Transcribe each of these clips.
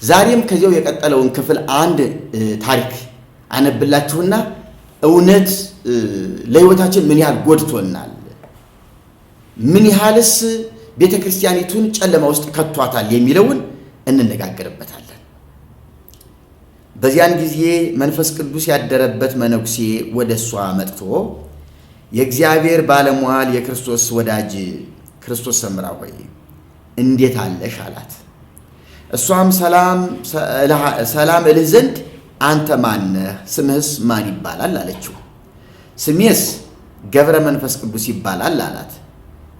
ዛሬም ከዚያው የቀጠለውን ክፍል አንድ ታሪክ አነብላችሁና እውነት ለሕይወታችን ምን ያህል ጎድቶናል፣ ምን ያህልስ ቤተክርስቲያኒቱን ጨለማ ውስጥ ከቷታል የሚለውን እንነጋገርበታለን። በዚያን ጊዜ መንፈስ ቅዱስ ያደረበት መነኩሴ ወደሷ መጥቶ የእግዚአብሔር ባለሟል የክርስቶስ ወዳጅ ክርስቶስ ሰምራ ሆይ እንዴት አለሽ አላት። እሷም ሰላም እልህ ዘንድ አንተ ማነህ? ስምህስ ማን ይባላል አለችው። ስሜስ ገብረ መንፈስ ቅዱስ ይባላል አላት።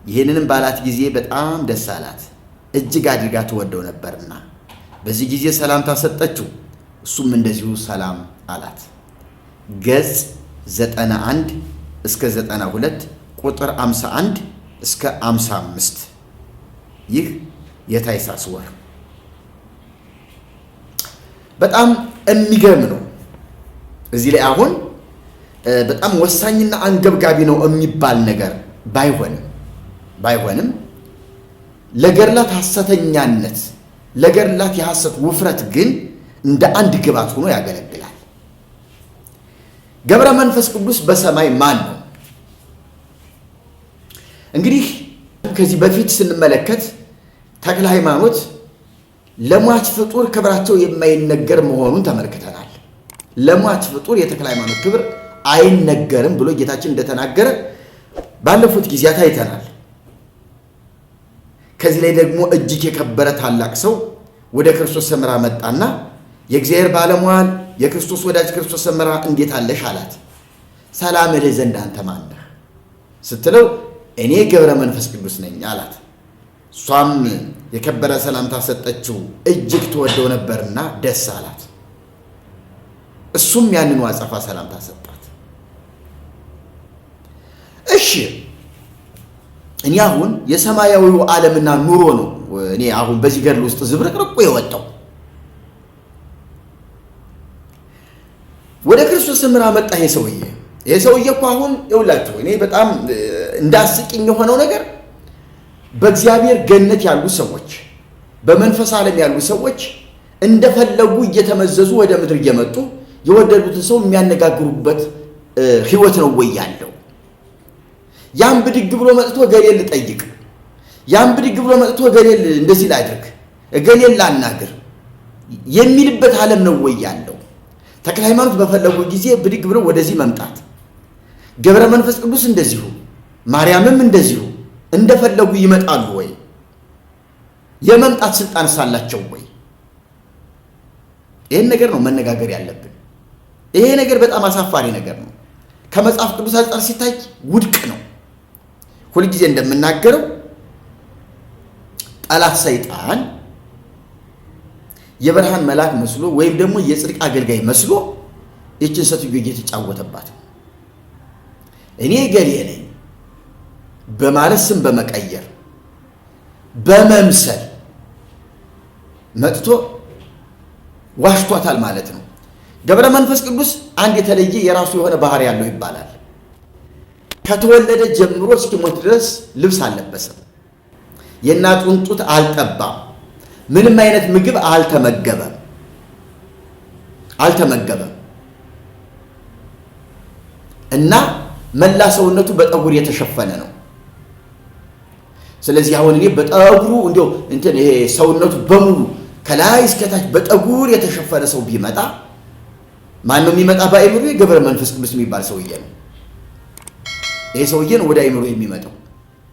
ይህንንም ባላት ጊዜ በጣም ደስ አላት፣ እጅግ አድርጋ ትወደው ነበርና። በዚህ ጊዜ ሰላምታ ሰጠችው፣ እሱም እንደዚሁ ሰላም አላት። ገጽ 91 እስከ 92 ቁጥር 51 እስከ 55። ይህ የታኅሳስ ወር በጣም የሚገርም ነው። እዚህ ላይ አሁን በጣም ወሳኝና አንገብጋቢ ነው የሚባል ነገር ባይሆንም ለገድላት ሐሰተኛነት፣ ለገድላት የሐሰት ውፍረት ግን እንደ አንድ ግብዓት ሆኖ ያገለግላል። ገብረ መንፈስ ቅዱስ በሰማይ ማን ነው? እንግዲህ ከዚህ በፊት ስንመለከት ተክለ ሃይማኖት ለሟች ፍጡር ክብራቸው የማይነገር መሆኑን ተመልክተናል። ለሟች ፍጡር የተክለ ሃይማኖት ክብር አይነገርም ብሎ ጌታችን እንደተናገረ ባለፉት ጊዜያት አይተናል። ከዚህ ላይ ደግሞ እጅግ የከበረ ታላቅ ሰው ወደ ክርስቶስ ሰምራ መጣና የእግዚአብሔር ባለሟል የክርስቶስ ወዳጅ ክርስቶስ ሰምራ እንዴት አለሽ አላት። ሰላም እልህ ዘንድ አንተ ማን ነህ ስትለው እኔ ገብረ መንፈስ ቅዱስ ነኝ አላት። እሷም የከበረ ሰላምታ ሰጠችው፣ እጅግ ትወደው ነበርና ደስ አላት። እሱም ያንኑ አጸፋ ሰላምታ ሰጣት። እሺ እኔ አሁን የሰማያዊው ዓለምና ኑሮ ነው እኔ አሁን በዚህ ገድል ውስጥ ዝብርቅርቁ የወጣው። ወደ ክርስቶስ ሰምራ መጣ ይሄ ሰውዬ እኮ አሁን ይውላችሁ እኔ በጣም እንዳስቂኝ የሆነው ነገር በእግዚአብሔር ገነት ያሉ ሰዎች፣ በመንፈስ ዓለም ያሉ ሰዎች እንደፈለጉ እየተመዘዙ ወደ ምድር እየመጡ የወደዱትን ሰው የሚያነጋግሩበት ህይወት ነው ወይ ያለው? ያን ብድግ ብሎ መጥቶ ገሌል ልጠይቅ፣ ያን ብድግ ብሎ መጥቶ ገሌል እንደዚህ ላድርግ፣ ገሌል ላናግር የሚልበት ዓለም ነው ወይ ያለው? ተክለ ሃይማኖት በፈለጉ ጊዜ ብድግ ብሎ ወደዚህ መምጣት፣ ገብረ መንፈስ ቅዱስ እንደዚሁ፣ ማርያምም እንደዚሁ እንደፈለጉ ይመጣሉ ወይ? የመምጣት ስልጣን ሳላቸው ወይ? ይሄን ነገር ነው መነጋገር ያለብን። ይሄ ነገር በጣም አሳፋሪ ነገር ነው። ከመጽሐፍ ቅዱስ አንጻር ሲታይ ውድቅ ነው። ሁልጊዜ እንደምናገረው ጠላት ሰይጣን የብርሃን መልአክ መስሎ ወይም ደግሞ የጽድቅ አገልጋይ መስሎ ይህችን ሴትዮ እየተጫወተባት እኔ ገሌ ነኝ በማለት ስም በመቀየር በመምሰል መጥቶ ዋሽቷታል ማለት ነው። ገብረ መንፈስ ቅዱስ አንድ የተለየ የራሱ የሆነ ባህሪ ያለው ይባላል። ከተወለደ ጀምሮ እስኪሞት ድረስ ልብስ አልለበሰም። የእናቱን ጡት አልጠባም። ምንም አይነት ምግብ አልተመገበም እና መላ ሰውነቱ በጠጉር የተሸፈነ ነው። ስለዚህ አሁን እኔ በጠጉሩ እንደው ይሄ ሰውነቱ በሙሉ ከላይ እስከታች በጠጉር የተሸፈነ ሰው ቢመጣ ማን ነው የሚመጣ? በአእምሮ ገብረ መንፈስ ቅዱስ የሚባል ሰውዬ ነው። ይሄ ሰውዬ ነው ወደ አእምሮ የሚመጣው።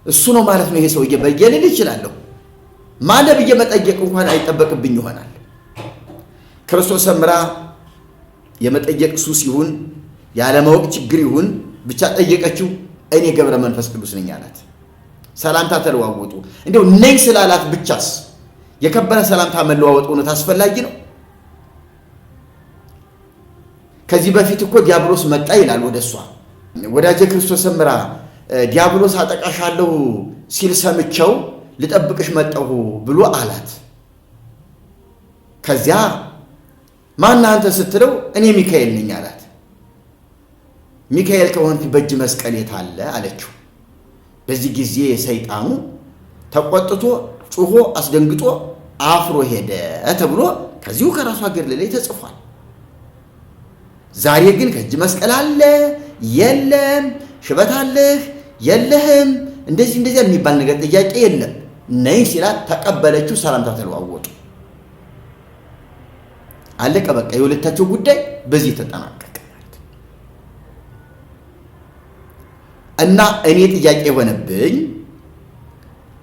እሱ ነው ማለት ነው። ይሄ ሰውዬ በየልል ይችላለሁ ማለት ብዬ መጠየቅ እንኳን አይጠበቅብኝ ይሆናል። ክርስቶስ ሰምራ የመጠየቅ ሱስ ይሁን ያለማወቅ ችግር ይሁን ብቻ ጠየቀችው። እኔ ገብረ መንፈስ ቅዱስ ነኝ አላት። ሰላምታ ተለዋወጡ። እንደው ነኝ ስላላት ብቻስ የከበረ ሰላምታ መለዋወጥ እውነት አስፈላጊ ነው? ከዚህ በፊት እኮ ዲያብሎስ መጣ ይላል ወደሷ። ወዳጄ ክርስቶስ ሰምራ ዲያብሎስ አጠቃሻለሁ ሲል ሰምቸው ልጠብቅሽ መጣሁ ብሎ አላት። ከዚያ ማን አንተ ስትለው እኔ ሚካኤል ነኝ አላት። ሚካኤል ከሆንክ በእጅ መስቀል የት አለ አለችው። በዚህ ጊዜ ሰይጣኑ ተቆጥቶ ጩሆ አስደንግጦ አፍሮ ሄደ ተብሎ ከዚሁ ከራሱ ሀገር ላይ ተጽፏል። ዛሬ ግን ከእጅ መስቀል አለ የለም፣ ሽበት አለህ የለህም፣ እንደዚህ የሚባል ነገር ጥያቄ የለም። ነይ ሲላት ተቀበለችው። ሰላምታ ተለዋወጡ። አለቀ በቃ። የሁለታቸው ጉዳይ በዚህ ተጠናቀቀ ማለት እና እኔ ጥያቄ የሆነብኝ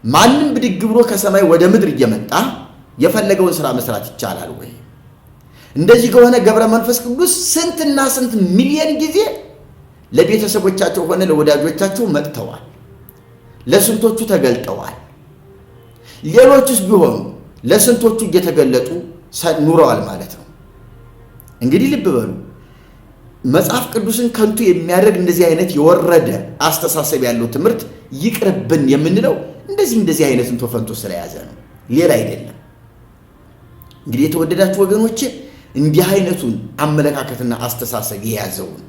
ማንም ብድግ ብሎ ከሰማይ ወደ ምድር እየመጣ የፈለገውን ስራ መስራት ይቻላል ወይ? እንደዚህ ከሆነ ገብረ መንፈስ ቅዱስ ስንትና ስንት ሚሊዮን ጊዜ ለቤተሰቦቻቸው ሆነ ለወዳጆቻቸው መጥተዋል። ለስንቶቹ ተገልጠዋል። ሌሎቹስ ቢሆኑ ለስንቶቹ እየተገለጡ ኑረዋል ማለት ነው። እንግዲህ ልብ በሉ። መጽሐፍ ቅዱስን ከንቱ የሚያደርግ እንደዚህ አይነት የወረደ አስተሳሰብ ያለው ትምህርት ይቅርብን የምንለው እንደዚህ አይነትን ተፈንቶ ስለያዘ ነው፣ ሌላ አይደለም። እንግዲህ የተወደዳችሁ ወገኖቼ እንዲህ አይነቱን አመለካከትና አስተሳሰብ የያዘውን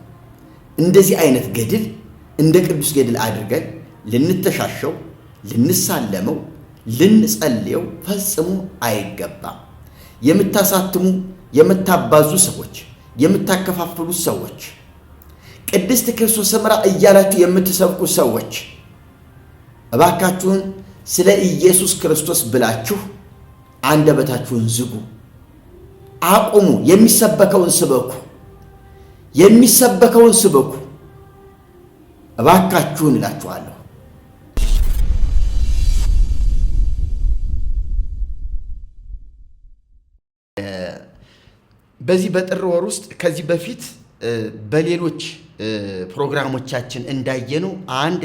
እንደዚህ አይነት ገድል እንደ ቅዱስ ገድል አድርገን ልንተሻሸው፣ ልንሳለመው፣ ልንጸልየው ፈጽሞ አይገባም። የምታሳትሙ የምታባዙ ሰዎች፣ የምታከፋፍሉ ሰዎች፣ ቅድስት ክርስቶስ ሰምራ እያላችሁ የምትሰብኩ ሰዎች እባካችሁን ስለ ኢየሱስ ክርስቶስ ብላችሁ አንደበታችሁን ዝጉ፣ አቁሙ። የሚሰበከውን ስበኩ እባካችሁን እላችኋለሁ። በዚህ በጥር ወር ውስጥ ከዚህ በፊት በሌሎች ፕሮግራሞቻችን እንዳየነው አንድ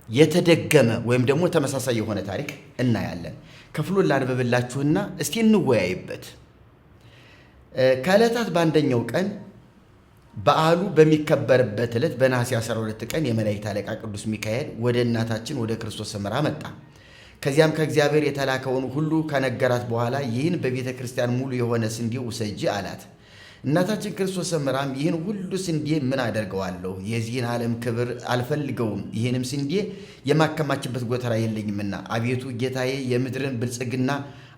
የተደገመ ወይም ደግሞ ተመሳሳይ የሆነ ታሪክ እናያለን። ክፍሉን ላንብብላችሁና እስቲ እንወያይበት። ከዕለታት በአንደኛው ቀን በዓሉ በሚከበርበት ዕለት በነሐሴ 12 ቀን የመላእክት አለቃ ቅዱስ ሚካኤል ወደ እናታችን ወደ ክርስቶስ ሰምራ መጣ። ከዚያም ከእግዚአብሔር የተላከውን ሁሉ ከነገራት በኋላ ይህን በቤተ ክርስቲያን ሙሉ የሆነ ስንዴ ውሰጂ አላት። እናታችን ክርስቶስ ሰምራም ይህን ሁሉ ስንዴ ምን አደርገዋለሁ? የዚህን ዓለም ክብር አልፈልገውም፣ ይህንም ስንዴ የማከማችበት ጎተራ የለኝምና አቤቱ ጌታዬ የምድርን ብልጽግና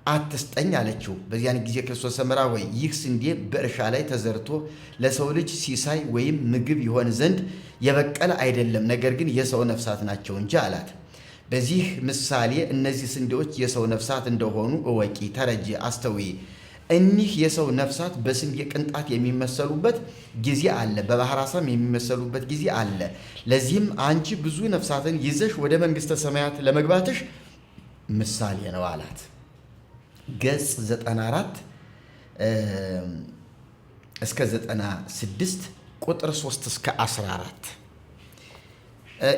አትስጠኝ አለችው። በዚያን ጊዜ ክርስቶስ ሰምራ ወይ ይህ ስንዴ በእርሻ ላይ ተዘርቶ ለሰው ልጅ ሲሳይ ወይም ምግብ ይሆን ዘንድ የበቀለ አይደለም፣ ነገር ግን የሰው ነፍሳት ናቸው እንጂ አላት። በዚህ ምሳሌ እነዚህ ስንዴዎች የሰው ነፍሳት እንደሆኑ እወቂ፣ ተረጂ፣ አስተውይ። እኒህ የሰው ነፍሳት በስንዴ ቅንጣት የሚመሰሉበት ጊዜ አለ፣ በባሕር ዓሣም የሚመሰሉበት ጊዜ አለ። ለዚህም አንቺ ብዙ ነፍሳትን ይዘሽ ወደ መንግሥተ ሰማያት ለመግባትሽ ምሳሌ ነው አላት። ገጽ 94 እስከ 96 ቁጥር 3 እስከ 14።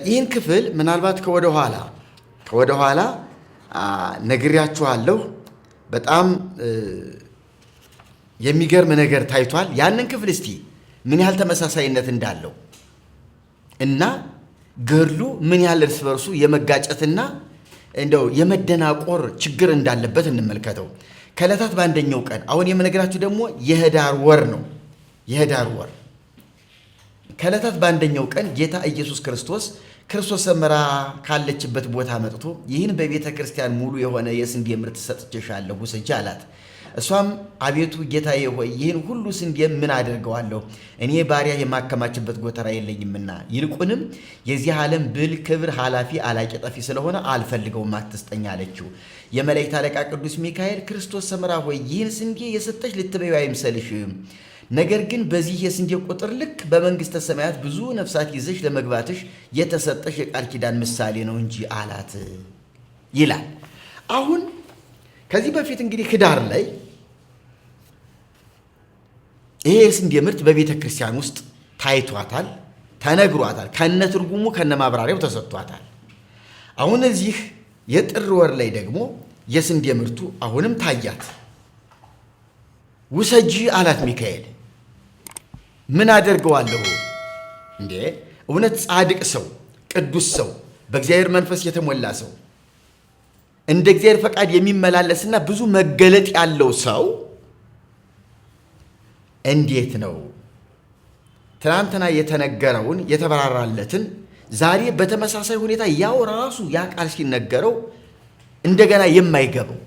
ይህን ክፍል ምናልባት ከወደ ኋላ ነግሬያችኋለሁ። በጣም የሚገርም ነገር ታይቷል። ያንን ክፍል እስቲ ምን ያህል ተመሳሳይነት እንዳለው እና ገድሉ ምን ያህል እርስ በርሱ የመጋጨትና እንደው የመደናቆር ችግር እንዳለበት እንመልከተው። ከዕለታት በአንደኛው ቀን አሁን የምነግራችሁ ደግሞ የኅዳር ወር ነው። የኅዳር ወር ከዕለታት በአንደኛው ቀን ጌታ ኢየሱስ ክርስቶስ ክርስቶስ ሰምራ ካለችበት ቦታ መጥቶ ይህን በቤተ ክርስቲያን ሙሉ የሆነ የስንዴ ምርት ሰጥቼሻለሁ ውሰጂ አላት። እሷም አቤቱ ጌታዬ ሆይ ይህን ሁሉ ስንዴ ምን አደርገዋለሁ? እኔ ባሪያ የማከማችበት ጎተራ የለኝምና፣ ይልቁንም የዚህ ዓለም ብል ክብር ኃላፊ አላቂ ጠፊ ስለሆነ አልፈልገውም፣ አትስጠኝ አለችው። የመላእክት አለቃ ቅዱስ ሚካኤል ክርስቶስ ሰምራ ሆይ ይህን ስንዴ የሰጠሽ ልትበይው አይምሰልሽ፣ ነገር ግን በዚህ የስንዴ ቁጥር ልክ በመንግሥተ ሰማያት ብዙ ነፍሳት ይዘሽ ለመግባትሽ የተሰጠሽ የቃል ኪዳን ምሳሌ ነው እንጂ አላት ይላል። አሁን ከዚህ በፊት እንግዲህ ኅዳር ላይ ይሄ የስንዴ ምርት በቤተ ክርስቲያን ውስጥ ታይቷታል፣ ተነግሯታል፣ ከነ ትርጉሙ ከነ ማብራሪያው ተሰጥቷታል። አሁን እዚህ የጥር ወር ላይ ደግሞ የስንዴ ምርቱ አሁንም ታያት። ውሰጂ አላት ሚካኤል። ምን አደርገዋለሁ እንዴ? እውነት ጻድቅ ሰው፣ ቅዱስ ሰው፣ በእግዚአብሔር መንፈስ የተሞላ ሰው፣ እንደ እግዚአብሔር ፈቃድ የሚመላለስና ብዙ መገለጥ ያለው ሰው እንዴት ነው ትናንትና የተነገረውን የተበራራለትን ዛሬ በተመሳሳይ ሁኔታ ያው ራሱ ያ ቃል ሲነገረው እንደገና የማይገባው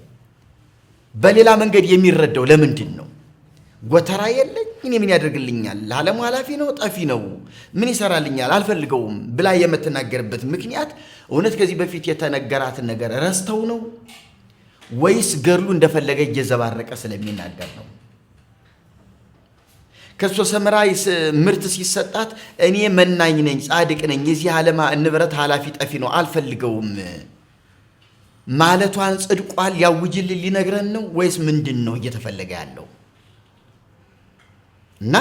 በሌላ መንገድ የሚረዳው ለምንድን ነው? ጎተራ የለኝ እኔ ምን ያደርግልኛል? ለዓለሙ ኃላፊ ነው፣ ጠፊ ነው፣ ምን ይሰራልኛል? አልፈልገውም ብላ የምትናገርበት ምክንያት እውነት ከዚህ በፊት የተነገራትን ነገር ረስተው ነው ወይስ ገድሉ እንደፈለገ እየዘባረቀ ስለሚናገር ነው? ክርስቶስ ሰምራ ምርት ሲሰጣት እኔ መናኝ ነኝ፣ ጻድቅ ነኝ፣ የዚህ ዓለም ንብረት ኃላፊ ጠፊ ነው፣ አልፈልገውም ማለቷን ጽድቋን ሊያውጅልን ሊነግረን ነው ወይስ ምንድን ነው እየተፈለገ ያለው? እና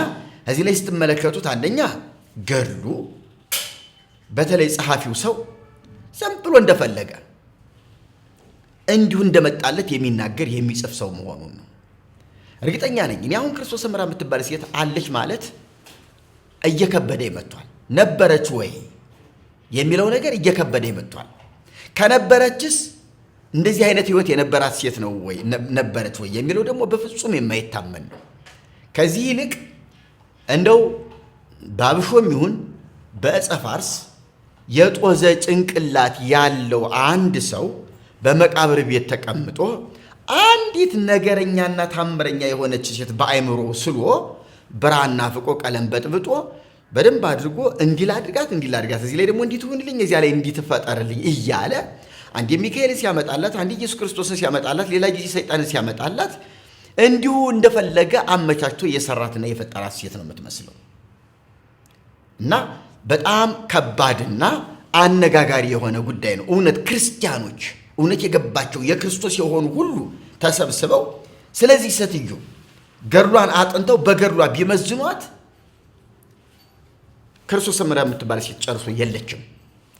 እዚህ ላይ ስትመለከቱት አንደኛ ገድሉ በተለይ ጸሐፊው ሰው ዝም ብሎ እንደፈለገ እንዲሁ እንደመጣለት የሚናገር የሚጽፍ ሰው መሆኑን ነው። እርግጠኛ ነኝ እኔ አሁን ክርስቶስ ሰምራ የምትባል ሴት አለች ማለት እየከበደ ይመጥቷል። ነበረች ወይ የሚለው ነገር እየከበደ ይመጥቷል። ከነበረችስ እንደዚህ አይነት ሕይወት የነበራት ሴት ነው ወይ ነበረች ወይ የሚለው ደግሞ በፍጹም የማይታመን ነው። ከዚህ ይልቅ እንደው ባብሾም ይሁን በዕፀ ፋርስ የጦዘ ጭንቅላት ያለው አንድ ሰው በመቃብር ቤት ተቀምጦ አንዲት ነገረኛና ታምረኛ የሆነች ሴት በአይምሮ ስሎ ብራና ፍቆ ቀለም በጥብጦ በደንብ አድርጎ እንዲላድርጋት እዚህ ላይ ደግሞ እንዲትሁንልኝ እዚያ ላይ እንዲትፈጠርልኝ እያለ አንዴ ሚካኤልን ሲያመጣላት፣ አንዴ ኢየሱስ ክርስቶስን ሲያመጣላት፣ ሌላ ጊዜ ሰይጣንን ሲያመጣላት እንዲሁ እንደፈለገ አመቻችቶ የሰራትና የፈጠራት ሴት ነው የምትመስለው። እና በጣም ከባድና አነጋጋሪ የሆነ ጉዳይ ነው። እውነት ክርስቲያኖች እውነት የገባቸው የክርስቶስ የሆኑ ሁሉ ተሰብስበው ስለዚህ ሴትዮ ገድሏን አጥንተው በገድሏ ቢመዝኗት ክርስቶስ ሰምራ የምትባል ሴት ጨርሶ የለችም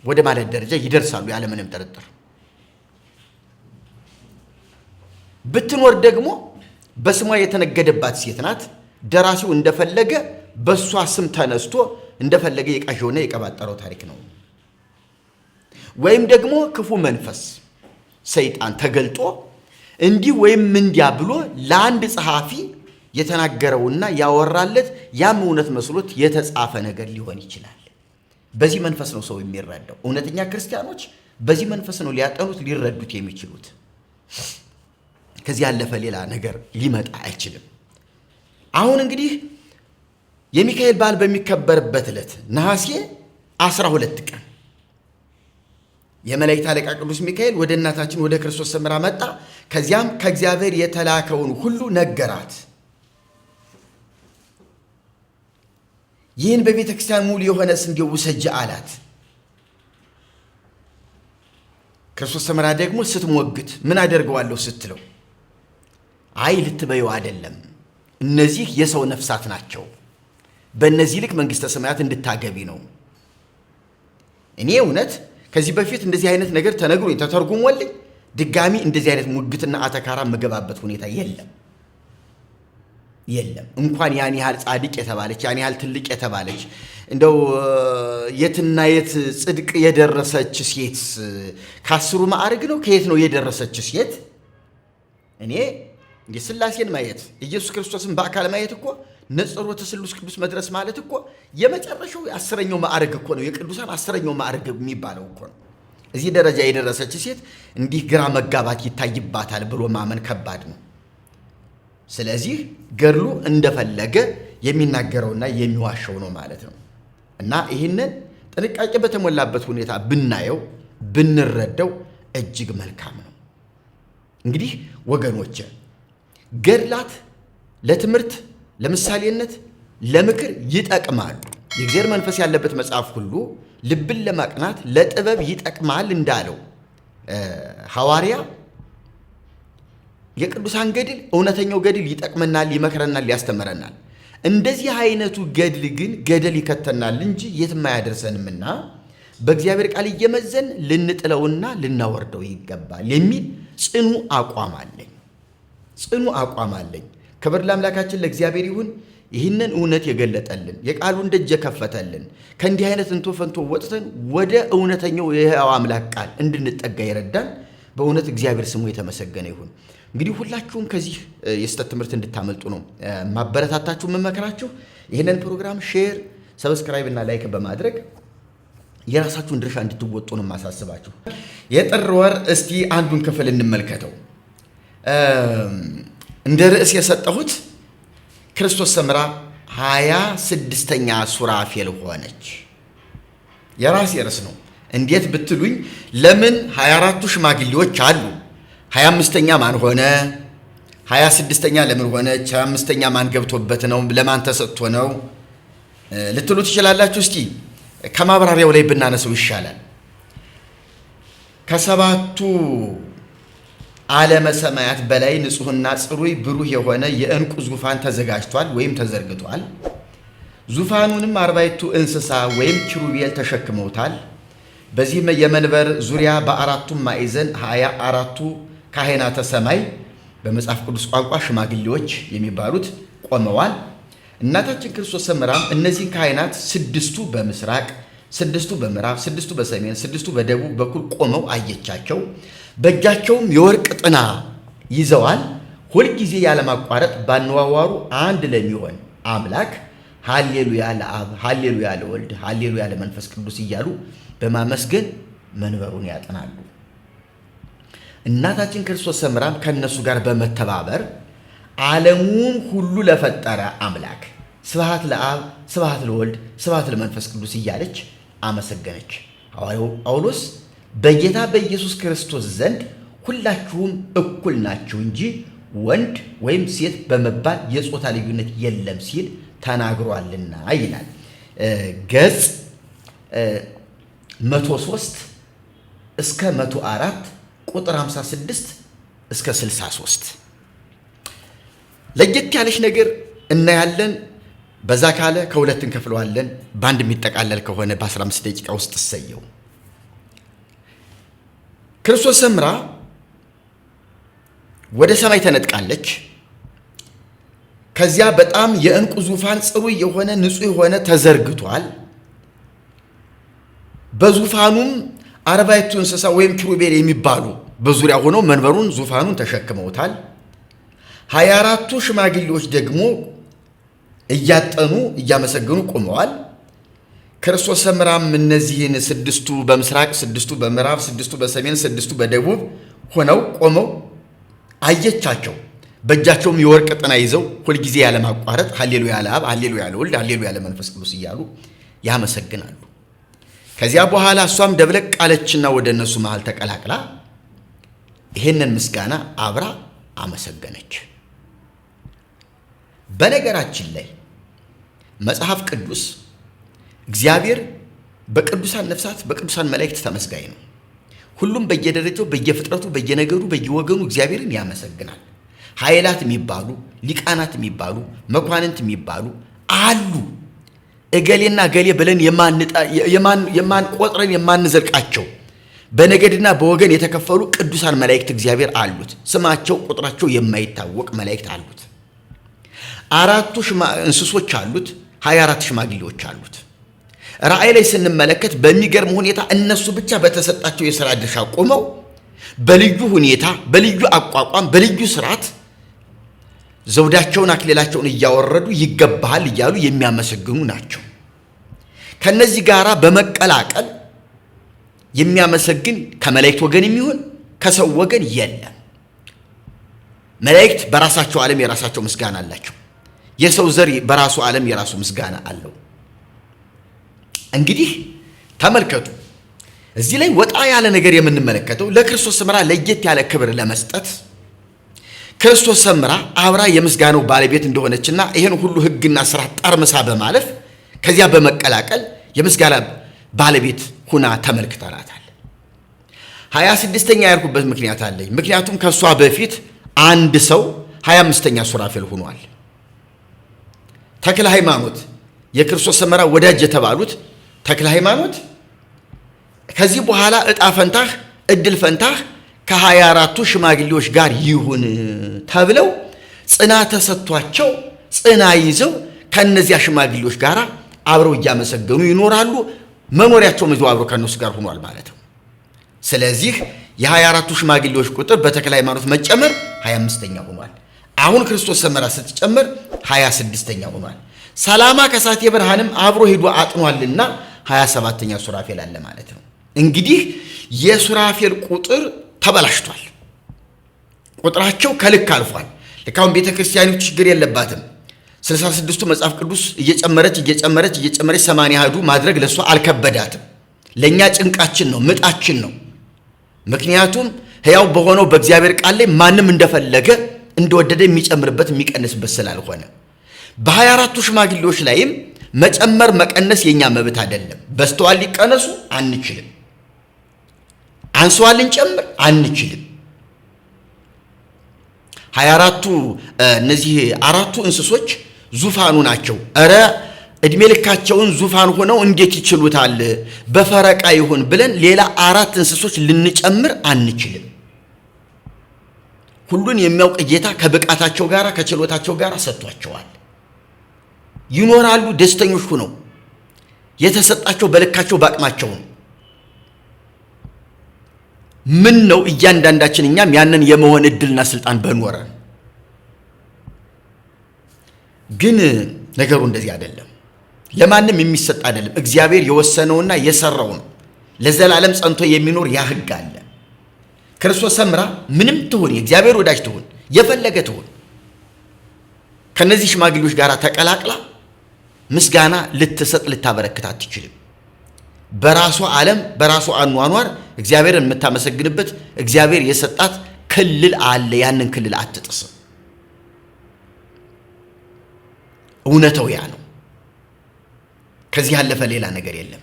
ወደ ማለት ደረጃ ይደርሳሉ ያለምንም ጥርጥር። ብትኖር ደግሞ በስሟ የተነገደባት ሴት ናት። ደራሲው እንደፈለገ በሷ ስም ተነስቶ እንደፈለገ የቃዠውና የቀባጠረው ታሪክ ነው። ወይም ደግሞ ክፉ መንፈስ ሰይጣን ተገልጦ እንዲህ ወይም እንዲያ ብሎ ለአንድ ጸሐፊ የተናገረውና ያወራለት ያም እውነት መስሎት የተጻፈ ነገር ሊሆን ይችላል። በዚህ መንፈስ ነው ሰው የሚረዳው። እውነተኛ ክርስቲያኖች በዚህ መንፈስ ነው ሊያጠኑት ሊረዱት የሚችሉት። ከዚህ ያለፈ ሌላ ነገር ሊመጣ አይችልም። አሁን እንግዲህ የሚካኤል በዓል በሚከበርበት ዕለት ነሐሴ 12 ቀን የመላእክት አለቃ ቅዱስ ሚካኤል ወደ እናታችን ወደ ክርስቶስ ሰምራ መጣ። ከዚያም ከእግዚአብሔር የተላከውን ሁሉ ነገራት። ይህን በቤተ ክርስቲያን ሙሉ የሆነ ስንዴ ውሰጂ አላት። ክርስቶስ ሰምራ ደግሞ ስትሞግት ምን አደርገዋለሁ ስትለው አይ ልትበየው አይደለም፣ እነዚህ የሰው ነፍሳት ናቸው፣ በእነዚህ ልክ መንግሥተ ሰማያት እንድታገቢ ነው። እኔ እውነት ከዚህ በፊት እንደዚህ አይነት ነገር ተነግሮኝ ተተርጉሞልኝ ድጋሚ እንደዚህ አይነት ሙግትና አተካራ መገባበት ሁኔታ የለም። እንኳን ያን ያህል ጻድቅ የተባለች ያን ያህል ትልቅ የተባለች እንደው የትና የት ጽድቅ የደረሰች ሴት ከአስሩ ማዕርግ ነው ከየት ነው የደረሰች ሴት? እኔ እንደ ሥላሴን ማየት ኢየሱስ ክርስቶስን በአካል ማየት እኮ ነጸሮተ ስሉስ ቅዱስ መድረስ ማለት እኮ የመጨረሻው 10ኛው ማዕረግ እኮ ነው። የቅዱሳን 10ኛው ማዕረግ የሚባለው እኮ ነው። እዚህ ደረጃ የደረሰች ሴት እንዲህ ግራ መጋባት ይታይባታል ብሎ ማመን ከባድ ነው። ስለዚህ ገድሉ እንደፈለገ የሚናገረውና የሚዋሸው ነው ማለት ነው። እና ይህንን ጥንቃቄ በተሞላበት ሁኔታ ብናየው ብንረዳው እጅግ መልካም ነው። እንግዲህ ወገኖቼ ገድላት ለትምህርት፣ ለምሳሌነት፣ ለምክር ይጠቅማሉ። የእግዚአብሔር መንፈስ ያለበት መጽሐፍ ሁሉ ልብን ለማቅናት ለጥበብ ይጠቅማል እንዳለው ሐዋርያ የቅዱሳን ገድል እውነተኛው ገድል ይጠቅመናል፣ ይመክረናል፣ ያስተምረናል። እንደዚህ አይነቱ ገድል ግን ገደል ይከተናል እንጂ የትም አያደርሰንምና በእግዚአብሔር ቃል እየመዘን ልንጥለውና ልናወርደው ይገባል የሚል ጽኑ አቋም አለኝ። ክብር ለአምላካችን ለእግዚአብሔር ይሁን። ይህንን እውነት የገለጠልን የቃሉን ደጅ የከፈተልን ከእንዲህ አይነት እንቶ ፈንቶ ወጥተን ወደ እውነተኛው የሕያው አምላክ ቃል እንድንጠጋ ይረዳን። በእውነት እግዚአብሔር ስሙ የተመሰገነ ይሁን። እንግዲህ ሁላችሁም ከዚህ የስተት ትምህርት እንድታመልጡ ነው ማበረታታችሁ መመከራችሁ። ይህንን ፕሮግራም ሼር፣ ሰብስክራይብ እና ላይክ በማድረግ የራሳችሁን ድርሻ እንድትወጡ ነው ማሳስባችሁ። የጥር ወር እስቲ አንዱን ክፍል እንመልከተው። እንደ ርዕስ የሰጠሁት ክርስቶስ ሰምራ 26ኛ ሱራፌል ሆነች። የራሴ ርዕስ ነው። እንዴት ብትሉኝ ለምን 24ቱ ሽማግሌዎች አሉ? 25ኛ ማን ሆነ? 26ኛ ለምን ሆነች? 25ኛ ማን ገብቶበት ነው? ለማን ተሰጥቶ ነው ልትሉ ትችላላችሁ። እስቲ ከማብራሪያው ላይ ብናነሰው ይሻላል። ከሰባቱ ዓለመ ሰማያት በላይ ንጹሕና ጽሩይ ብሩህ የሆነ የዕንቁ ዙፋን ተዘጋጅቷል ወይም ተዘርግቷል። ዙፋኑንም 40ቱ እንስሳ ወይም ኪሩቤል ተሸክመውታል። በዚህም የመንበር ዙሪያ በአራቱም ማዕዘን 24ቱ ካህናተ ሰማይ በመጽሐፍ ቅዱስ ቋንቋ ሽማግሌዎች የሚባሉት ቆመዋል። እናታችን ክርስቶስ ሰምራም እነዚህን ካህናት 6ቱ በምስራቅ፣ 6ቱ በምዕራብ፣ 6ቱ በሰሜን፣ 6ቱ በደቡብ በኩል ቆመው አየቻቸው። በእጃቸውም የወርቅ ጥና ይዘዋል። ሁልጊዜ ያለማቋረጥ ባነዋዋሩ አንድ ለሚሆን አምላክ ሃሌሉያ ለአብ፣ ሃሌሉያ ለወልድ፣ ሃሌሉያ ለመንፈስ ቅዱስ እያሉ በማመስገን መንበሩን ያጠናሉ። እናታችን ክርስቶስ ሰምራም ከነሱ ጋር በመተባበር ዓለሙን ሁሉ ለፈጠረ አምላክ ስብሐት ለአብ፣ ስብሐት ለወልድ፣ ስብሐት ለመንፈስ ቅዱስ እያለች አመሰገነች። ሐዋርያው ጳውሎስ በጌታ በኢየሱስ ክርስቶስ ዘንድ ሁላችሁም እኩል ናችሁ እንጂ ወንድ ወይም ሴት በመባል የጾታ ልዩነት የለም ሲል ተናግሯልና ይላል። ገጽ 103 እስከ 104 ቁጥር 56 እስከ 63 ለየት ያለች ነገር እናያለን። በዛ ካለ ከሁለት እንከፍለዋለን። በአንድ የሚጠቃለል ከሆነ በ15 ደቂቃ ውስጥ እሰየው። ክርስቶስ ሰምራ ወደ ሰማይ ተነጥቃለች። ከዚያ በጣም የዕንቁ ዙፋን ጽሩይ የሆነ ንጹሕ የሆነ ተዘርግቷል። በዙፋኑም 40ቱ እንስሳ ወይም ኪሩቤል የሚባሉ በዙሪያ ሆነው መንበሩን ዙፋኑን ተሸክመውታል። 24ቱ ሽማግሌዎች ደግሞ እያጠኑ እያመሰገኑ ቆመዋል። ክርስቶስ ሰምራም እነዚህን 6ቱ በምስራቅ፣ 6ቱ በምዕራብ፣ 6ቱ በሰሜን፣ 6ቱ በደቡብ ሆነው ቆመው አየቻቸው። በእጃቸውም የወርቅ ጥና ይዘው ሁልጊዜ ያለማቋረጥ ሃሌሉያ ለአብ፣ ሃሌሉያ ለወልድ፣ ሃሌሉያ ለመንፈስ ቅዱስ እያሉ ያመሰግናሉ። ከዚያ በኋላ እሷም ደብለቅ ቃለችና ወደ እነሱ መሃል ተቀላቅላ ይህንን ምስጋና አብራ አመሰገነች። በነገራችን ላይ መጽሐፍ ቅዱስ እግዚአብሔር በቅዱሳን ነፍሳት በቅዱሳን መላእክት ተመስጋኝ ነው። ሁሉም በየደረጃው በየፍጥረቱ በየነገሩ በየወገኑ እግዚአብሔርን ያመሰግናል። ኃይላት የሚባሉ ሊቃናት የሚባሉ መኳንንት የሚባሉ አሉ። እገሌና እገሌ ብለን የማንቆጥረን የማንዘልቃቸው በነገድና በወገን የተከፈሉ ቅዱሳን መላእክት እግዚአብሔር አሉት። ስማቸው ቁጥራቸው የማይታወቅ መላእክት አሉት። 4ቱ እንስሶች አሉት። 24 ሽማግሌዎች አሉት። ራእይ ላይ ስንመለከት በሚገርም ሁኔታ እነሱ ብቻ በተሰጣቸው የሥራ ድርሻ ቆመው በልዩ ሁኔታ በልዩ አቋቋም በልዩ ስርዓት ዘውዳቸውን አክሊላቸውን እያወረዱ ይገባሃል እያሉ የሚያመሰግኑ ናቸው። ከነዚህ ጋራ በመቀላቀል የሚያመሰግን ከመላእክት ወገን የሚሆን ከሰው ወገን የለም። መላእክት በራሳቸው ዓለም የራሳቸው ምስጋና አላቸው። የሰው ዘር በራሱ ዓለም የራሱ ምስጋና አለው። እንግዲህ ተመልከቱ፣ እዚህ ላይ ወጣ ያለ ነገር የምንመለከተው ለክርስቶስ ሰምራ ለየት ያለ ክብር ለመስጠት ክርስቶስ ሰምራ አብራ የምስጋናው ባለቤት እንደሆነችና ይሄን ሁሉ ሕግና ሥርዓት ጠርምሳ በማለፍ ከዚያ በመቀላቀል የምስጋና ባለቤት ሁና ተመልክተናታል። 26ኛ ያልኩበት ምክንያት አለኝ። ምክንያቱም ከሷ በፊት አንድ ሰው 25ኛ ሱራፌል ሆኗል። ተክለ ሃይማኖት የክርስቶስ ሰምራ ወዳጅ የተባሉት ተክለ ሃይማኖት ከዚህ በኋላ ዕጣ ፈንታህ እድል ፈንታህ ከ24ቱ ሽማግሌዎች ጋር ይሁን ተብለው ጽና ተሰጥቷቸው ጽና ይዘው ከነዚያ ሽማግሌዎች ጋር አብረው እያመሰገኑ ይኖራሉ። መኖሪያቸው ምዙ አብረው ከነሱ ጋር ሆኗል ማለት ነው። ስለዚህ የ24ቱ ሽማግሌዎች ቁጥር በተክለ ሃይማኖት መጨመር 25ኛ ሆኗል። አሁን ክርስቶስ ሰምራ ስትጨመር 26ኛ ሆኗል። ሰላማ ከሳቴ ብርሃንም አብሮ ሄዶ አጥኗልና 27ኛ ሱራፌል አለ ማለት ነው። እንግዲህ የሱራፌል ቁጥር ተበላሽቷል። ቁጥራቸው ከልክ አልፏል። ልካውን ቤተ ክርስቲያኒቱ ችግር የለባትም። 66ቱ መጽሐፍ ቅዱስ እየጨመረች 80 ያህዱ ማድረግ ለሷ አልከበዳትም። ለኛ ጭንቃችን ነው፣ ምጣችን ነው። ምክንያቱም ሕያው በሆነው በእግዚአብሔር ቃል ላይ ማንም እንደፈለገ እንደወደደ የሚጨምርበት የሚቀንስበት ስላልሆነ በ24ቱ ሽማግሌዎች ላይም መጨመር መቀነስ የኛ መብት አይደለም። በስተዋል ሊቀነሱ አንችልም፣ አንሷል እንጨምር አንችልም። 24ቱ እነዚህ አራቱ እንስሶች ዙፋኑ ናቸው። እረ እድሜ ልካቸውን ዙፋን ሆነው እንዴት ይችሉታል? በፈረቃ ይሁን ብለን ሌላ 4 እንስሶች ልንጨምር አንችልም። ሁሉን የሚያውቅ ጌታ ከብቃታቸው ጋር ከችሎታቸው ጋር ሰጥቷቸዋል። ይኖራሉ ደስተኞች ሆነው የተሰጣቸው በልካቸው ባቅማቸው ነው። ምን ነው እያንዳንዳችን እኛም ያንን የመሆን እድልና ስልጣን በኖረን። ግን ነገሩ እንደዚህ አይደለም። ለማንም የሚሰጥ አይደለም። እግዚአብሔር የወሰነውና የሰራው ነው። ለዘላለም ጸንቶ የሚኖር ያ ሕግ አለ። ክርስቶስ ሰምራ ምንም ትሁን የእግዚአብሔር ወዳጅ ትሁን የፈለገ ትሁን ከነዚህ ሽማግሌዎች ጋር ተቀላቅላ ምስጋና ልትሰጥ ልታበረክት አትችልም። በራሷ ዓለም በራሷ አኗኗር እግዚአብሔርን የምታመሰግንበት እግዚአብሔር የሰጣት ክልል አለ። ያንን ክልል አትጥስም። እውነታው ያ ነው። ከዚህ ያለፈ ሌላ ነገር የለም።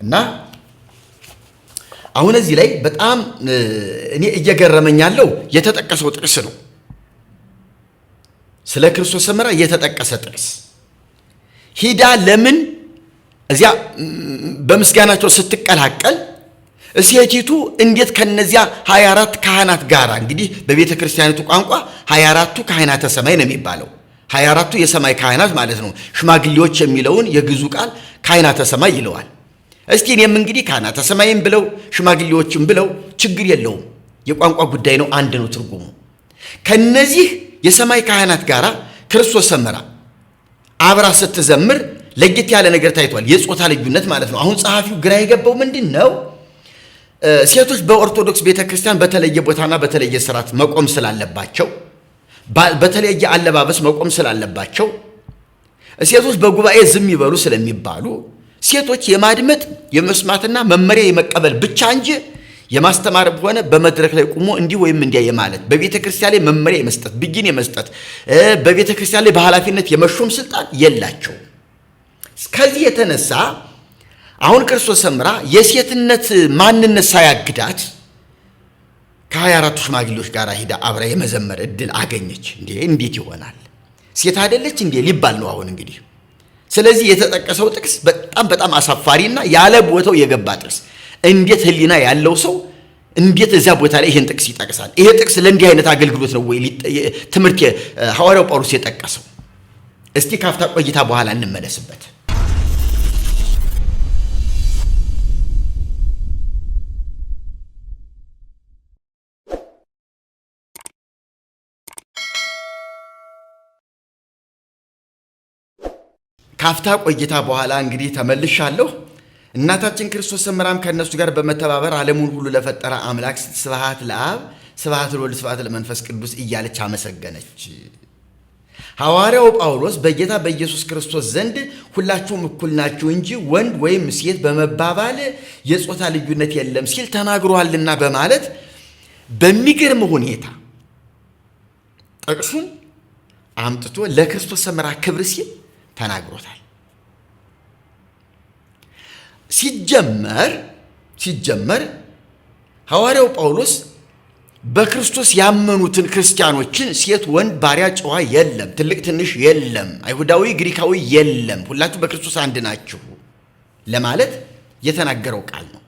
እና አሁን እዚህ ላይ በጣም እኔ እየገረመኝ ያለው የተጠቀሰው ጥቅስ ነው። ስለ ክርስቶስ ሰምራ የተጠቀሰ ጥቅስ ሂዳ ለምን እዚያ በምስጋናቸው ስትቀላቀል ሴቲቱ እንዴት ከነዚያ 24 ካህናት ጋር እንግዲህ በቤተ ክርስቲያኒቱ ቋንቋ 24ቱ ካህናተ ሰማይ ነው የሚባለው። 24ቱ የሰማይ ካህናት ማለት ነው። ሽማግሌዎች የሚለውን የግዙ ቃል ካህናተ ሰማይ ይለዋል። እስቲ እኔም እንግዲህ ካህናተ ሰማይም ብለው ሽማግሌዎችም ብለው ችግር የለውም። የቋንቋ ጉዳይ ነው፣ አንድ ነው ትርጉሙ። ከነዚህ የሰማይ ካህናት ጋር ክርስቶስ ሰምራ አብራ ስትዘምር ለየት ያለ ነገር ታይቷል። የጾታ ልዩነት ማለት ነው። አሁን ጸሐፊው ግራ የገባው ምንድን ነው? ሴቶች በኦርቶዶክስ ቤተክርስቲያን በተለየ ቦታና በተለየ ስርዓት መቆም ስላለባቸው፣ በተለየ አለባበስ መቆም ስላለባቸው፣ ሴቶች በጉባኤ ዝም ይበሉ ስለሚባሉ ሴቶች የማድመጥ የመስማትና መመሪያ የመቀበል ብቻ እንጂ የማስተማር ሆነ በመድረክ ላይ ቆሞ እንዲህ ወይም እንዲያ የማለት በቤተ ክርስቲያን ላይ መመሪያ የመስጠት ብይን የመስጠት በቤተ ክርስቲያን ላይ በኃላፊነት የመሾም ስልጣን የላቸው። ከዚህ የተነሳ አሁን ክርስቶስ ሰምራ የሴትነት ማንነት ሳያግዳት ከ24ቱ ሽማግሌዎች ጋር ሂዳ አብራ የመዘመር እድል አገኘች። እንዴት ይሆናል? ሴት አይደለች እንዴ ሊባል ነው አሁን እንግዲህ። ስለዚህ የተጠቀሰው ጥቅስ በጣም አሳፋሪና ያለ ቦታው የገባ ጥቅስ። እንዴት ህሊና ያለው ሰው እንዴት እዚያ ቦታ ላይ ይሄን ጥቅስ ይጠቅሳል? ይሄ ጥቅስ ለእንዲህ አይነት አገልግሎት ነው ወይ ትምህርት ሐዋርያው ጳውሎስ የጠቀሰው? እስቲ ካፍታ ቆይታ በኋላ እንመለስበት። ካፍታ ቆይታ በኋላ እንግዲህ ተመልሻለሁ። እናታችን ክርስቶስ ሰምራም ከእነሱ ጋር በመተባበር ዓለሙን ሁሉ ለፈጠረ አምላክ ስብሐት ለአብ፣ ስብሐት ለወልድ፣ ስብሐት ለመንፈስ ቅዱስ እያለች አመሰገነች። ሐዋርያው ጳውሎስ በጌታ በኢየሱስ ክርስቶስ ዘንድ ሁላችሁም እኩል ናችሁ እንጂ ወንድ ወይም ሴት በመባባል የጾታ ልዩነት የለም ሲል ተናግሯልና በማለት በሚገርም ሁኔታ ጥቅሱን አምጥቶ ለክርስቶስ ሰምራ ክብር ሲል ተናግሮታል። ሲጀመር ሐዋርያው ጳውሎስ በክርስቶስ ያመኑትን ክርስቲያኖችን ሴት ወንድ፣ ባሪያ ጨዋ የለም፣ ትልቅ ትንሽ የለም፣ አይሁዳዊ ግሪካዊ የለም፣ ሁላችሁ በክርስቶስ አንድ ናችሁ ለማለት የተናገረው ቃል ነው።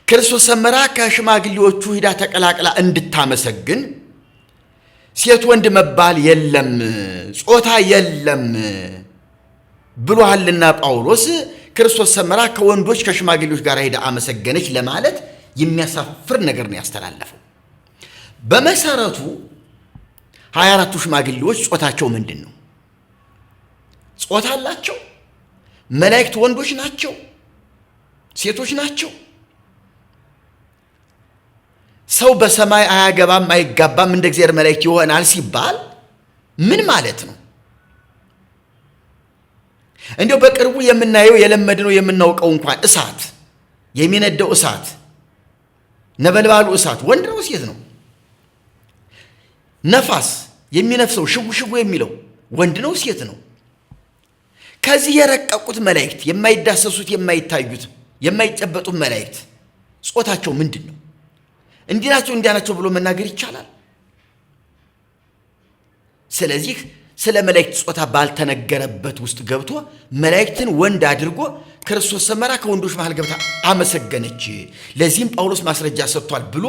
ክርስቶስ ሰምራ ከሽማግሌዎቹ ሂዳ ተቀላቅላ እንድታመሰግን ሴት ወንድ መባል የለም፣ ጾታ የለም ብሎሃልና ጳውሎስ ክርስቶስ ሰምራ ከወንዶች ከሽማግሌዎች ጋር ሄዳ አመሰገነች ለማለት የሚያሳፍር ነገር ነው ያስተላለፈው። በመሰረቱ 24ቱ ሽማግሌዎች ጾታቸው ምንድን ነው? ጾታ አላቸው? መላእክት ወንዶች ናቸው? ሴቶች ናቸው? ሰው በሰማይ አያገባም አይጋባም እንደ እግዚአብሔር መላእክት ይሆናል ሲባል ምን ማለት ነው? እንዲያው በቅርቡ የምናየው የለመድነው የምናውቀው እንኳን እሳት የሚነደው እሳት ነበልባሉ እሳት ወንድ ነው ሴት ነው? ነፋስ የሚነፍሰው ሽጉ የሚለው ወንድ ነው ሴት ነው? ከዚህ የረቀቁት መላእክት የማይዳሰሱት የማይታዩት የማይጨበጡት መላእክት ጾታቸው ምንድን ነው? እንዲህ ናቸው እንዲያ ናቸው ብሎ መናገር ይቻላል? ስለዚህ ስለ መላእክት ጾታ ባልተነገረበት ውስጥ ገብቶ መላእክትን ወንድ አድርጎ ክርስቶስ ሰምራ ከወንዶች መሃል ገብታ አመሰገነች፣ ለዚህም ጳውሎስ ማስረጃ ሰጥቷል ብሎ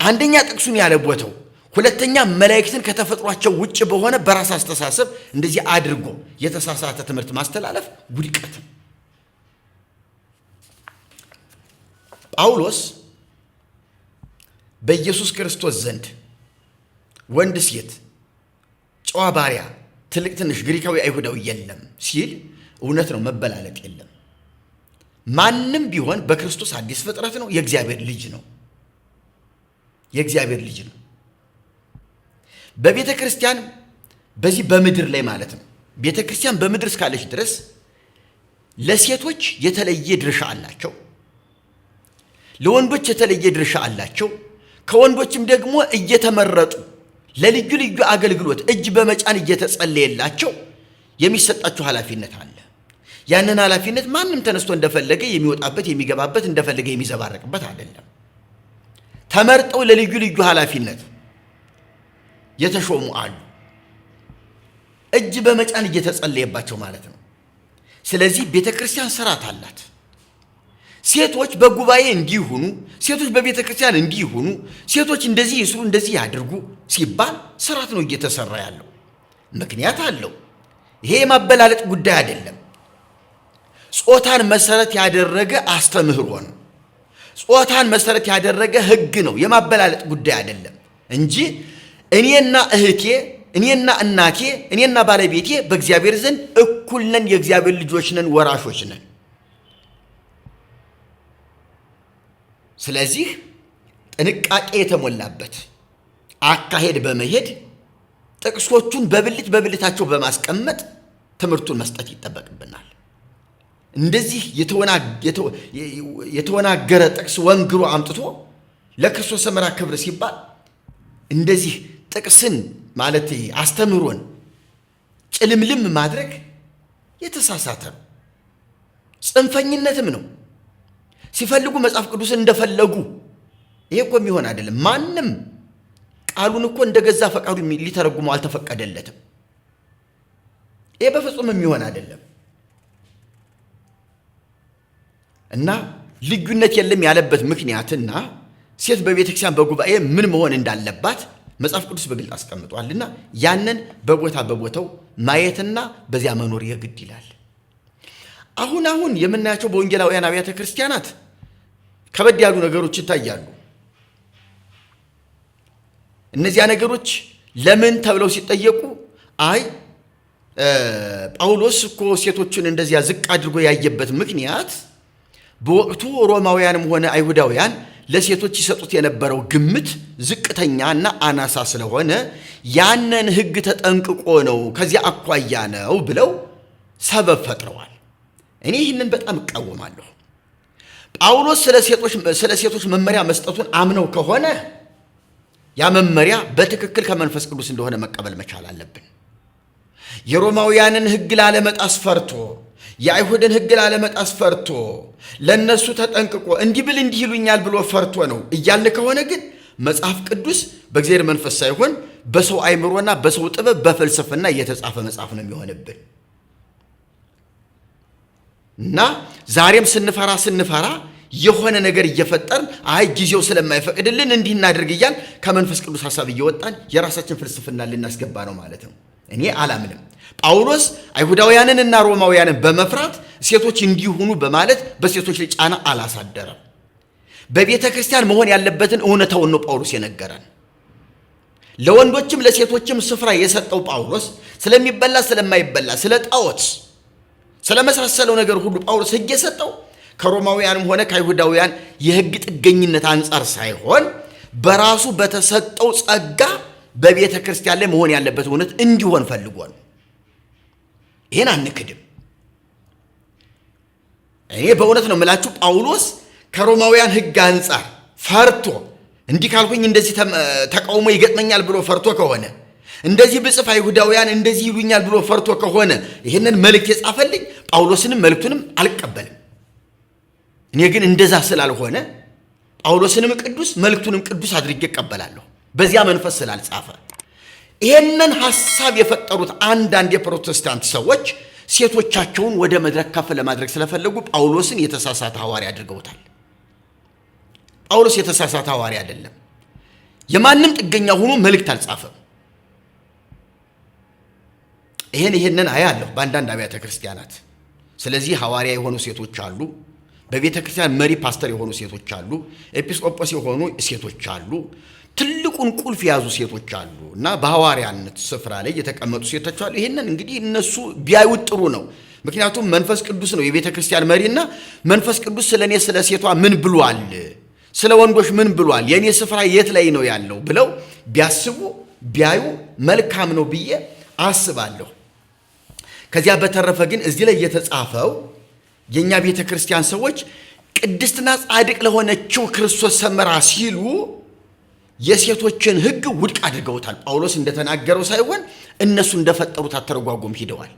አንደኛ ጥቅሱን ያለ ቦታው፣ ሁለተኛ መላእክትን ከተፈጥሯቸው ውጭ በሆነ በራስ አስተሳሰብ እንደዚህ አድርጎ የተሳሳተ ትምህርት ማስተላለፍ ውድቀት። ጳውሎስ በኢየሱስ ክርስቶስ ዘንድ ወንድ ሴት፣ ጨዋ ባሪያ፣ ትልቅ ትንሽ፣ ግሪካዊ አይሁዳዊ የለም ሲል እውነት ነው፣ መበላለጥ የለም። ማንም ቢሆን በክርስቶስ አዲስ ፍጥረት ነው፣ የእግዚአብሔር ልጅ ነው። የእግዚአብሔር ልጅ ነው። በቤተ ክርስቲያን በዚህ በምድር ላይ ማለት ነው፣ ቤተ ክርስቲያን በምድር እስካለች ድረስ ለሴቶች የተለየ ድርሻ አላቸው፣ ለወንዶች የተለየ ድርሻ አላቸው። ከወንዶችም ደግሞ እየተመረጡ ለልዩ ልዩ አገልግሎት እጅ በመጫን እየተጸለየላቸው የሚሰጣቸው ኃላፊነት አለ። ያንን ኃላፊነት ማንም ተነስቶ እንደፈለገ የሚወጣበት የሚገባበት እንደፈለገ የሚዘባረቅበት አይደለም። ተመርጠው ለልዩ ልዩ ኃላፊነት የተሾሙ አሉ፣ እጅ በመጫን እየተጸለየባቸው ማለት ነው። ስለዚህ ቤተ ክርስቲያን ስርዓት አላት። ሴቶች በጉባኤ እንዲሆኑ፣ ሴቶች በቤተ ክርስቲያን እንዲሆኑ፣ ሴቶች እንደዚህ ይስሩ እንደዚህ ያድርጉ ሲባል ስርዓት ነው እየተሰራ ያለው። ምክንያት አለው። ይሄ የማበላለጥ ጉዳይ አይደለም። ጾታን መሰረት ያደረገ አስተምህሮ ነው። ጾታን መሰረት ያደረገ ሕግ ነው። የማበላለጥ ጉዳይ አይደለም እንጂ እኔና እህቴ፣ እኔና እናቴ፣ እኔና ባለቤቴ በእግዚአብሔር ዘንድ እኩል ነን፣ የእግዚአብሔር ልጆች ነን፣ ወራሾች ነን። ስለዚህ ጥንቃቄ የተሞላበት አካሄድ በመሄድ ጥቅሶቹን በብልታቸው በማስቀመጥ ትምህርቱን መስጠት ይጠበቅብናል። እንደዚህ የተወናገረ ጥቅስ ወንግሮ አምጥቶ ለክርስቶስ ሰምራ ክብር ሲባል እንደዚህ ጥቅስን ማለት አስተምህሮን ጭልምልም ማድረግ የተሳሳተ ነው፣ ጽንፈኝነትም ነው። ሲፈልጉ መጽሐፍ ቅዱስን እንደፈለጉ፣ ይሄ እኮ የሚሆን አይደለም። ማንም ቃሉን እኮ እንደገዛ ፈቃዱ ሊተረጉመው አልተፈቀደለትም። ይሄ በፍጹም የሚሆን አይደለም እና ልዩነት የለም ያለበት ምክንያትና ሴት በቤተክርስቲያን በጉባኤ ምን መሆን እንዳለባት መጽሐፍ ቅዱስ በግልጽ አስቀምጧልና ያንን በቦታው ማየትና በዚያ መኖር የግድ ይላል። አሁን የምናያቸው በወንጌላውያን አብያተ ክርስቲያናት ከበድ ያሉ ነገሮች ይታያሉ። እነዚያ ነገሮች ለምን ተብለው ሲጠየቁ አይ ጳውሎስ እኮ ሴቶችን እንደዚያ ዝቅ አድርጎ ያየበት ምክንያት በወቅቱ ሮማውያንም ሆነ አይሁዳውያን ለሴቶች ይሰጡት የነበረው ግምት ዝቅተኛና አናሳ ስለሆነ ያንን ሕግ ተጠንቅቆ ነው ከዚያ አኳያ ነው ብለው ሰበብ ፈጥረዋል። እኔ ይህንን በጣም እቃወማለሁ። ጳውሎስ ስለ ሴቶች መመሪያ መስጠቱን አምነው ከሆነ ያ መመሪያ በትክክል ከመንፈስ ቅዱስ እንደሆነ መቀበል መቻል አለብን። የሮማውያንን ሕግ ላለመጣስ ፈርቶ የአይሁድን ሕግ ላለመጣስ ፈርቶ ለነሱ ተጠንቅቆ እንዲህ ብል እንዲህ ይሉኛል ብሎ ፈርቶ ነው እያልን ከሆነ ግን መጽሐፍ ቅዱስ በእግዚአብሔር መንፈስ ሳይሆን በሰው አይምሮና በሰው ጥበብ በፍልስፍና እየተጻፈ መጽሐፍ ነው የሚሆንብን እና ዛሬም ስንፈራ የሆነ ነገር እየፈጠርን አይ ጊዜው ስለማይፈቅድልን እንዲህ እናድርግ እያል ከመንፈስ ቅዱስ ሐሳብ እየወጣን የራሳችን ፍልስፍና ልናስገባ ነው ማለት ነው። እኔ አላምንም። ጳውሎስ አይሁዳውያንንና ሮማውያንን በመፍራት ሴቶች እንዲሆኑ በማለት በሴቶች ላይ ጫና አላሳደረም። በቤተ ክርስቲያን መሆን ያለበትን እውነታውን ነው ጳውሎስ የነገረን። ለወንዶችም ለሴቶችም ስፍራ የሰጠው ጳውሎስ ስለሚበላ ስለማይበላ፣ ስለ ጣዖት፣ ስለመሳሰለው ነገር ሁሉ ጳውሎስ ሕግ የሰጠው ከሮማውያንም ሆነ ከአይሁዳውያን የሕግ ጥገኝነት አንጻር ሳይሆን በራሱ በተሰጠው ጸጋ በቤተ ክርስቲያን ላይ መሆን ያለበት እውነት እንዲሆን ፈልጎ ነው። ይህን አንክድም። እኔ በእውነት ነው የምላችሁ ጳውሎስ ከሮማውያን ሕግ አንጻር ፈርቶ እንዲህ ካልኩኝ እንደዚህ ተቃውሞ ይገጥመኛል ብሎ ፈርቶ ከሆነ እንደዚህ ብጽፍ አይሁዳውያን እንደዚህ ይሉኛል ብሎ ፈርቶ ከሆነ ይህንን መልእክት የጻፈልኝ ጳውሎስንም መልእክቱንም አልቀበልም። እኔ ግን እንደዛ ስላልሆነ ጳውሎስንም ቅዱስ መልእክቱንም ቅዱስ አድርጌ እቀበላለሁ። በዚያ መንፈስ ስላልጻፈ ይህንን ሐሳብ የፈጠሩት አንዳንድ የፕሮቴስታንት ሰዎች ሴቶቻቸውን ወደ መድረክ ከፍ ለማድረግ ስለፈለጉ ጳውሎስን የተሳሳተ ሐዋርያ አድርገውታል። ጳውሎስ የተሳሳተ ሐዋርያ አይደለም። የማንም ጥገኛ ሆኖ መልእክት አልጻፈም። ይህንን አያለሁ በአንዳንድ አብያተ ክርስቲያናት። ስለዚህ ሐዋርያ የሆኑ ሴቶች አሉ፣ በቤተ ክርስቲያን መሪ ፓስተር የሆኑ ሴቶች አሉ፣ ኤጲስቆጶስ የሆኑ ሴቶች አሉ፣ ትልቁን ቁልፍ የያዙ ሴቶች አሉ እና በሐዋርያነት ስፍራ ላይ የተቀመጡ ሴቶች አሉ። ይህንን እንግዲህ እነሱ ቢያዩት ጥሩ ነው። ምክንያቱም መንፈስ ቅዱስ ነው የቤተ ክርስቲያን መሪና መንፈስ ቅዱስ ስለ እኔ ስለ ሴቷ ምን ብሏል፣ ስለ ወንዶች ምን ብሏል፣ የእኔ ስፍራ የት ላይ ነው ያለው ብለው ቢያስቡ ቢያዩ መልካም ነው ብዬ አስባለሁ። ከዚያ በተረፈ ግን እዚህ ላይ የተጻፈው የእኛ ቤተ ክርስቲያን ሰዎች ቅድስትና ጻድቅ ለሆነችው ክርስቶስ ሰምራ ሲሉ የሴቶችን ሕግ ውድቅ አድርገውታል። ጳውሎስ እንደተናገረው ሳይሆን እነሱ እንደፈጠሩት አተረጓጎም ሂደዋል።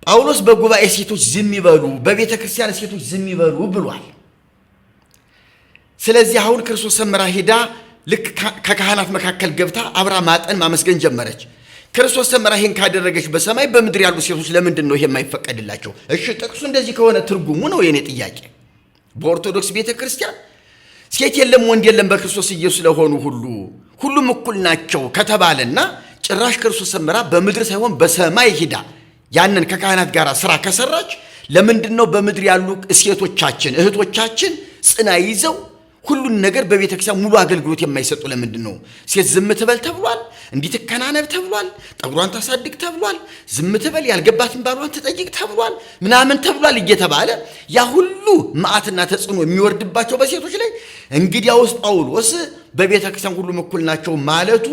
ጳውሎስ በጉባኤ ሴቶች ዝም ይበሉ፣ በቤተ ክርስቲያን ሴቶች ዝም ይበሉ ብሏል። ስለዚህ አሁን ክርስቶስ ሰምራ ሄዳ ልክ ከካህናት መካከል ገብታ አብራ ማጠን ማመስገን ጀመረች። ክርስቶስ ሰምራ ይሄን ካደረገች በሰማይ በምድር ያሉ ሴቶች ለምንድን ነው ይሄ የማይፈቀድላቸው? እሺ ጥቅሱ እንደዚህ ከሆነ ትርጉሙ ነው የኔ ጥያቄ። በኦርቶዶክስ ቤተ ክርስቲያን ሴት የለም ወንድ የለም በክርስቶስ ኢየሱስ ለሆኑ ሁሉም እኩል ናቸው ከተባለና ጭራሽ ክርስቶስ ሰምራ በምድር ሳይሆን በሰማይ ሂዳ ያንን ከካህናት ጋር ስራ ከሰራች ለምንድን ነው በምድር ያሉ ሴቶቻችን እህቶቻችን ጽና ይዘው ሁሉን ነገር በቤተ ክርስቲያን ሙሉ አገልግሎት የማይሰጡ? ለምንድን ነው? ሴት ዝም ትበል ተብሏል፣ እንዲትከናነብ ተብሏል፣ ጠጉሯን ታሳድግ ተብሏል፣ ዝም ትበል፣ ያልገባትን ባሏን ትጠይቅ ተብሏል፣ ምናምን ተብሏል እየተባለ ያ ሁሉ መዓትና ተጽዕኖ የሚወርድባቸው በሴቶች ላይ። እንግዲያውስ ጳውሎስ በቤተ ክርስቲያን ሁሉም እኩል ናቸው ማለቱ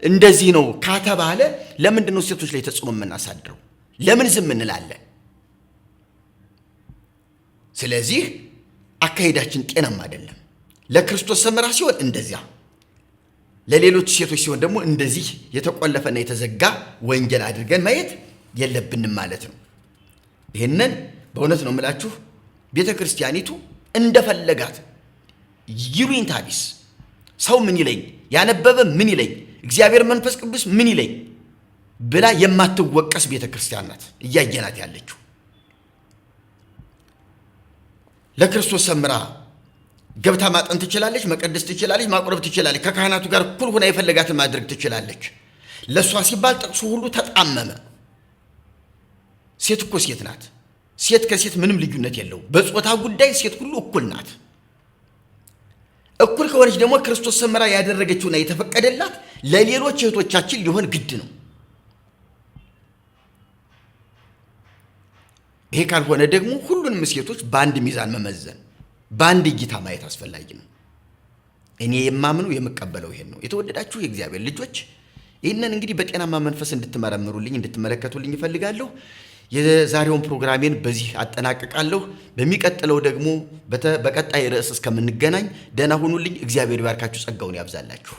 እንደዚህ ነው ከተባለ ለምንድን ነው ሴቶች ላይ ተጽዕኖ የምናሳድረው? ለምን ዝም እንላለን? ስለዚህ አካሄዳችን ጤናማ አይደለም። ለክርስቶስ ሰምራ ሲሆን እንደዚያ፣ ለሌሎች ሴቶች ሲሆን ደግሞ እንደዚህ የተቆለፈና የተዘጋ ወንጌል አድርገን ማየት የለብንም ማለት ነው። ይህንን በእውነት ነው የምላችሁ። ቤተ ክርስቲያኒቱ እንደፈለጋት ይሉኝታ ቢስ ሰው ምን ይለኝ፣ ያነበበ ምን ይለኝ፣ እግዚአብሔር መንፈስ ቅዱስ ምን ይለኝ ብላ የማትወቀስ ቤተ ክርስቲያን ናት እያየናት ያለችው። ለክርስቶስ ሰምራ ገብታ ማጠን ትችላለች፣ መቀደስ ትችላለች፣ ማቁረብ ትችላለች። ከካህናቱ ጋር እኩል ሆና የፈለጋትን ማድረግ ትችላለች። ለእሷ ሲባል ጥቅሱ ሁሉ ተጣመመ። ሴት እኮ ሴት ናት። ሴት ከሴት ምንም ልዩነት የለው። በጾታ ጉዳይ ሴት ሁሉ እኩል ናት። እኩል ከሆነች ደግሞ ክርስቶስ ሰምራ ያደረገችውና የተፈቀደላት ለሌሎች እህቶቻችን ሊሆን ግድ ነው። ይሄ ካልሆነ ደግሞ ሁሉንም ሴቶች በአንድ ሚዛን መመዘን፣ በአንድ እይታ ማየት አስፈላጊ ነው። እኔ የማምነው የምቀበለው ይሄን ነው። የተወደዳችሁ የእግዚአብሔር ልጆች ይህንን እንግዲህ በጤናማ መንፈስ እንድትመረምሩልኝ እንድትመለከቱልኝ እፈልጋለሁ። የዛሬውን ፕሮግራሜን በዚህ አጠናቅቃለሁ። በሚቀጥለው ደግሞ በቀጣይ ርዕስ እስከምንገናኝ ደህና ሁኑልኝ። እግዚአብሔር ይባርካችሁ፣ ጸጋውን ያብዛላችሁ።